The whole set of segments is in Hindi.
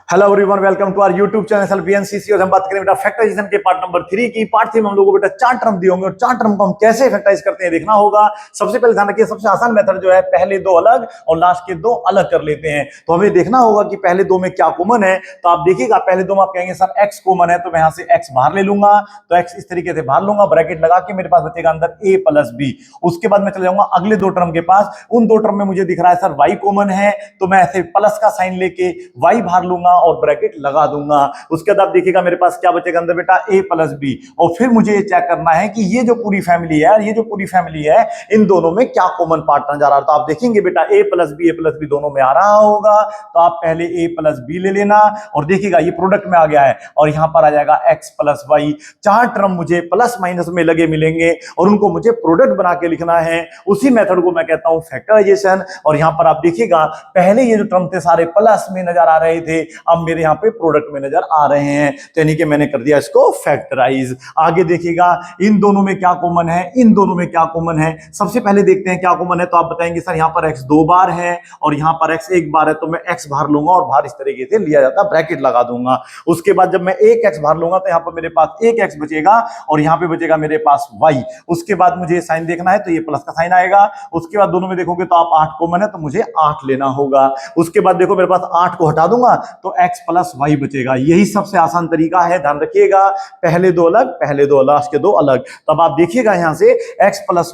Hello everyone, welcome to our YouTube channel BNCC. और हम बात करें बेटा फैक्टराइजेशन के पार्ट नंबर 3 की। पार्ट 3 में हम लोगों को बेटा 4 टर्म दिए होंगे और 4 टर्म को हम कैसे फैक्टराइज करते हैं देखना होगा। सबसे पहले ध्यान रखिए, सबसे आसान मेथड जो है पहले दो अलग और लास्ट के दो अलग कर लेते हैं। तो हमें देखना होगा कि पहले दो में क्या कॉमन है। तो आप देखिएगा पहले दो में आप कहेंगे सर एक्स कॉमन है, तो मैं यहां से एक्स बाहर ले लूंगा। तो एक्स इस तरीके से बाहर लूंगा, ब्रैकेट लगा के मेरे पास बचेगा अंदर ए प्लस बी। उसके बाद मैं चले जाऊंगा अगले दो टर्म के पास। उन दो टर्म में मुझे दिख रहा है सर वाई कॉमन है, तो मैं ऐसे प्लस का साइन लेके वाई बाहर लूंगा और ब्रैकेट लगा दूंगा। उसके बाद आप देखिएगा मेरे पास क्या बचेगा अंदर बेटा ए प्लस बी। और फिर मुझे ये चेक करना है कि ये जो पूरी फैमिली है, ये जो पूरी फैमिली है, इन दोनों में क्या कॉमन पार्ट नजर आ रहा है। तो आप देखेंगे बेटा ए प्लस बी दोनों में आ रहा होगा। तो आप पहले ए प्लस बी ले लेना और देखिएगा ये प्रोडक्ट में आ गया है और यहां पर आ जाएगा एक्स प्लस वाई। 4 टर्म मुझे प्लस माइनस में लगे मिलेंगे और उनको मुझे प्रोडक्ट बना के लिखना है। उसी मेथड को मैं कहता हूं फैक्टराइजेशन। और यहां पर आप देखिएगा पहले ये जो टर्म थे सारे प्लस में नजर आ रहे थे, अब मेरे यहां पे प्रोडक्ट में नजर आ रहे हैं, तो यानी कि मैंने कर दिया इसको फैक्टराइज। आगे देखिएगा इन दोनों में क्या कॉमन है, इन दोनों में क्या कॉमन है। सबसे पहले देखते हैं क्या कॉमन है। तो आप बताएंगे सर यहां पर x 2 बार है और यहां पर x 1 बार है, तो मैं x बाहर लूंगा और बाहर इस तरीके से लिया जाता है, ब्रैकेट लगा दूंगा। उसके बाद जब मैं एक x बाहर लूंगा तो यहां पर मेरे पास एक x बचेगा और यहां पे बचेगा मेरे पास y। उसके बाद मुझे साइन देखना है, तो ये प्लस का साइन आएगा। उसके बाद दोनों में देखोगे तो आप 8 कॉमन है, तो मुझे 8 लेना होगा। उसके बाद देखो मेरे पास 8 को हटा दूंगा तो x प्लस वाई बचेगा। यही सबसे आसान तरीका है, ध्यान रखिएगा। पहले दो अलग, पहले दो लास्ट के दो अलग। तब आप देखिएगा यहां से x प्लस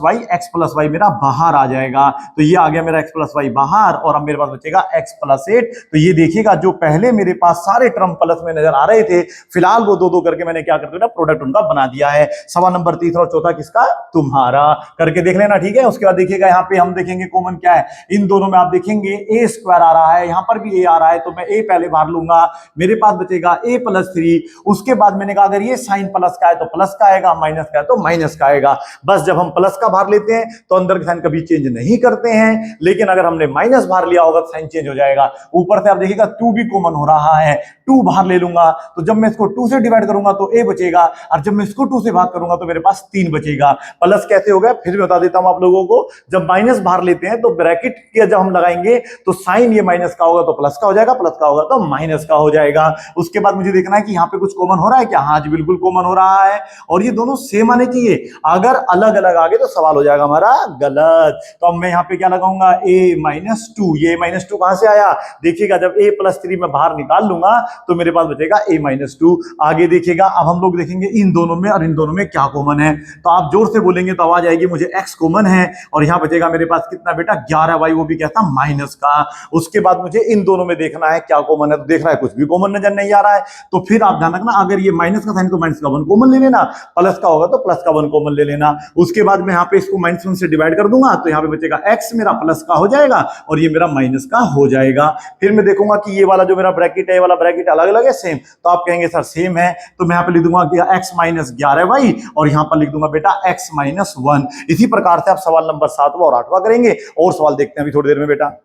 वाई मेरा बाहर आ जाएगा। तो ये आ गया मेरा x प्लस वाई बाहर और अब मेरे पास बचेगा x प्लस 8। तो ये देखिएगा जो पहले मेरे पास सारे टर्म प्लस में नजर आ रहे थे, फिलहाल वो दो दो करके मैंने क्या कर दिया, प्रोडक्ट उनका बना दिया है। सवाल नंबर तीसरा और चौथा किसका, तुम्हारा। करके देख लेना, ठीक है। उसके बाद देखिएगा यहाँ पे हम देखेंगे कॉमन क्या है। इन दोनों में आप देखेंगे ए स्क्वायर आ रहा है, यहां पर भी ए आ रहा है, तो मैं ए पहले बाहर लूंगा, मेरे पास बचेगा ए प्लस 3। उसके बाद मैंने कहा अगर ये साइन प्लस का है तो प्लस का आएगा, माइनस का है तो माइनस का आएगा। बस जब हम प्लस का बाहर लेते हैं तो अंदर के साइन कभी चेंज नहीं करते हैं, लेकिन अगर हमने माइनस बाहर लिया होगा तो साइन चेंज हो जाएगा। ऊपर से आप देखिएगा 2 भी कॉमन हो रहा है, 2 बाहर ले लूंगा, तो जब मैं इसको 2 से डिवाइड करूंगा तो ए बचेगा और जब मैं इसको 2 से भाग करूंगा तो मेरे पास 3 बचेगा। प्लस कैसे हो गया फिर बता देता हूं आप लोगों को। जब माइनस बाहर लेते हैं तो ब्रैकेट के जब हम लगाएंगे तो साइन ये माइनस का होगा तो प्लस का हो जाएगा, प्लस का होगा तो माइनस का हो जाएगा। उसके बाद मुझे देखना है कि यहाँ पे कुछ कॉमन हो रहा है क्या। हाँ जी बिल्कुल कॉमन हो रहा है और ये दोनों सेम आने चाहिए। अगर अलग अलग आ गए तो सवाल हो जाएगा हमारा गलत। तो अब मैं यहाँ पे क्या लगाऊंगा, a माइनस 2। ये माइनस 2 कहां से आया, देखिएगा जब a प्लस 3 में बाहर निकाल लूंगा तो मेरे पास बचेगा a माइनस 2। आगे देखिएगा अब हम लोग देखेंगे इन दोनों में और इन दोनों में क्या कॉमन है। तो आप जोर से बोलेंगे तो आवाज आएगी मुझे x कॉमन है और यहाँ बचेगा मेरे पास कितना बेटा 11y, वो भी कहता माइनस का। उसके बाद मुझे इन दोनों में देखना है क्या कॉमन है, तो देख रहा है कुछ भी कॉमन नजर नहीं आ रहा है। तो फिर आप ध्यान रखना अगर ये माइनस का साइन तो माइनस का 1 कॉमन ले लेना, प्लस का होगा तो प्लस का 1 कॉमन ले लेना। उसके बाद मैं यहाँ पे इसको -1 से डिवाइड कर दूंगा तो यहाँ पे बचेगा x मेरा प्लस का हो जाएगा और ये मेरा माइनस का हो जाएगा। फिर मैं देखूंगा कि ये वाला जो मेरा ब्रैकेट है, ये वाला ब्रैकेट अलग अलग है सेम, तो आप कहेंगे सर सेम है, तो मैं यहाँ पे लिख दूंगा कि x माइनस 11y और यहाँ पर लिख दूंगा बेटा x माइनस 1। इसी प्रकार से आप सवाल नंबर 7वां और 8वां करेंगे। और सवाल देखते हैं अभी थोड़ी देर में बेटा।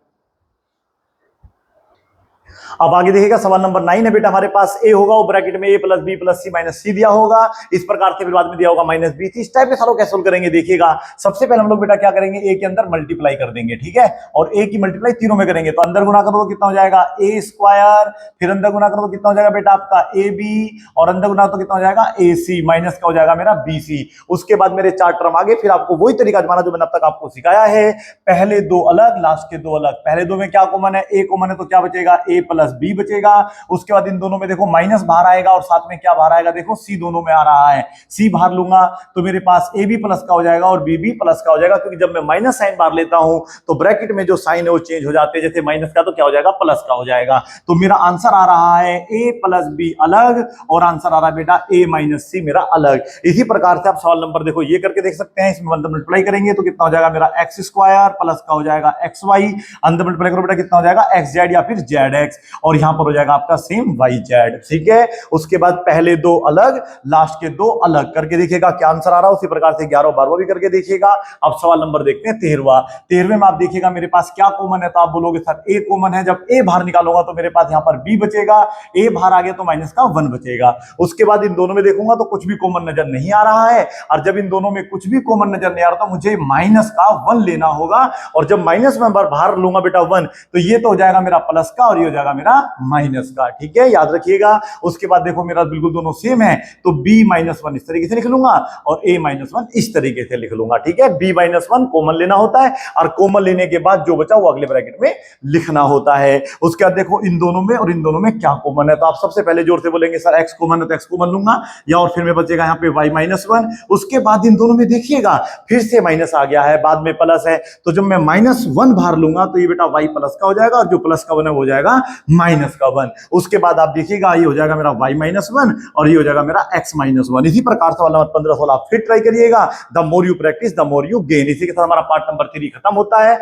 अब आगे देखिएगा सवाल नंबर 9 है बेटा, हमारे पास ए होगा वो ब्रैकेट में ए प्लस बी प्लस सी माइनस सी दिया होगा, इस प्रकार से फिर बाद में दिया होगा माइनस बी। इस टाइप के सारों कैसे सोल्व करेंगे देखिएगा। सबसे पहले हम लोग बेटा क्या करेंगे, ए के अंदर मल्टीप्लाई कर देंगे, ठीक है। और ए की मल्टीप्लाई तीनों में करेंगे, तो अंदर गुना करो तो कितना हो जाएगा ए स्क्वायर, फिर अंदर गुना करो तो कितना हो जाएगा बेटा आपका ए बी, और अंदर गुना तो कितना हो जाएगा ए सी, माइनस का हो जाएगा मेरा बी सी। उसके बाद मेरे 4 टर्म आगे, फिर आपको वही तरीका आजमाना जो मैंने अब तक आपको सिखाया है। पहले दो अलग, लास्ट के दो अलग। पहले दो में क्या कॉमन है, ए कॉमन है, तो क्या बचेगा ए प्लस बी बचेगा। उसके बाद इन दोनों में देखो माइनस बाहर आएगा और साथ में क्या बाहर आएगा, देखो सी दोनों में आ रहा है, सी बाहर लूंगा तो मेरे पास ए भी प्लस का हो जाएगा और बी भी प्लस का हो जाएगा, क्योंकि जब मैं माइनस साइन बाहर लेता हूं तो ब्रैकेट में जो साइन है वो चेंज हो जाते हैं, जैसे माइनस का तो क्या हो जाएगा प्लस का हो जाएगा। तो मेरा आंसर आ रहा है ए प्लस बी अलग और आंसर आ रहा है बेटा ए माइनस सी मेरा अलग। इसी प्रकार से आप सवाल नंबर देखो ये करके देख सकते हैं। इसमें अंदर मल्टीप्लाई करेंगे तो कितना हो जाएगा मेरा एक्स स्क्वायर प्लस का हो जाएगा एक्स वाई, अंदर मल्टीप्लाई करो बेटा कितना हो जाएगा एक्स जेड या फिर जेड एक्स, और यहां पर हो जाएगा आपका सेम वाई जेड, ठीक है। उसके बाद पहले दो अलग, लास्ट के दो अलग करके देखिएगा क्या आंसर आ रहा है। उसी प्रकार से 11 और 12 भी करके देखिएगा। अब सवाल नंबर देखते हैं 13वां। 13वें में आप देखिएगा मेरे पास क्या कॉमन है, तो आप बोलोगे सर ए कॉमन है। जब ए बाहर निकालूंगा तो मेरे पास यहां पर बी बचेगा, ए बाहर आ गया तो माइनस का 1 बचेगा। उसके बाद इन दोनों में देखूंगा तो कुछ भी कॉमन नजर नहीं आ रहा है, और जब इन दोनों में कुछ भी कॉमन नजर नहीं आ रहा तो मुझे माइनस का 1 लेना होगा, और जब माइनस में बाहर लूंगा बेटा 1 तो ये तो हो जाएगा मेरा प्लस का और ये हो जाएगा मेरा माइनस का, ठीक है, याद रखिएगा। उसके बाद देखो मेरा बिल्कुल दोनों सेम है, तो b माइनस वन इस तरीके से लिख लूंगा और a माइनस वन इस तरीके से लिख लूंगा, ठीक है। b माइनस वन कॉमन लेना होता है और कॉमन लेने के बाद जो बचा वो अगले ब्रैकेट में लिखना होता है। उसके बाद देखो इन दोनों में और इन दोनों में क्या कॉमन है, तो आप सबसे पहले जोर से बोलेंगे सर x कॉमन है तो x कॉमन लूंगा, या और फिर में बचेगा यहाँ पे y माइनस वन। उसके बाद इन दोनों में देखिएगा फिर से माइनस आ गया है, बाद में प्लस है, तो जब मैं माइनस वन बाहर लूंगा तो ये बेटा y प्लस का हो जाएगा और जो प्लस का वन है वो हो जाएगा माइनस का वन। उसके बाद आप देखिएगा ये हो जाएगा मेरा y माइनस वन और ये हो जाएगा मेरा x माइनस वन। इसी प्रकार से वाला 15 16 आप फिर ट्राई करिएगा। The more you practice the more you gain. इसी के साथ हमारा पार्ट नंबर 3 खत्म होता है।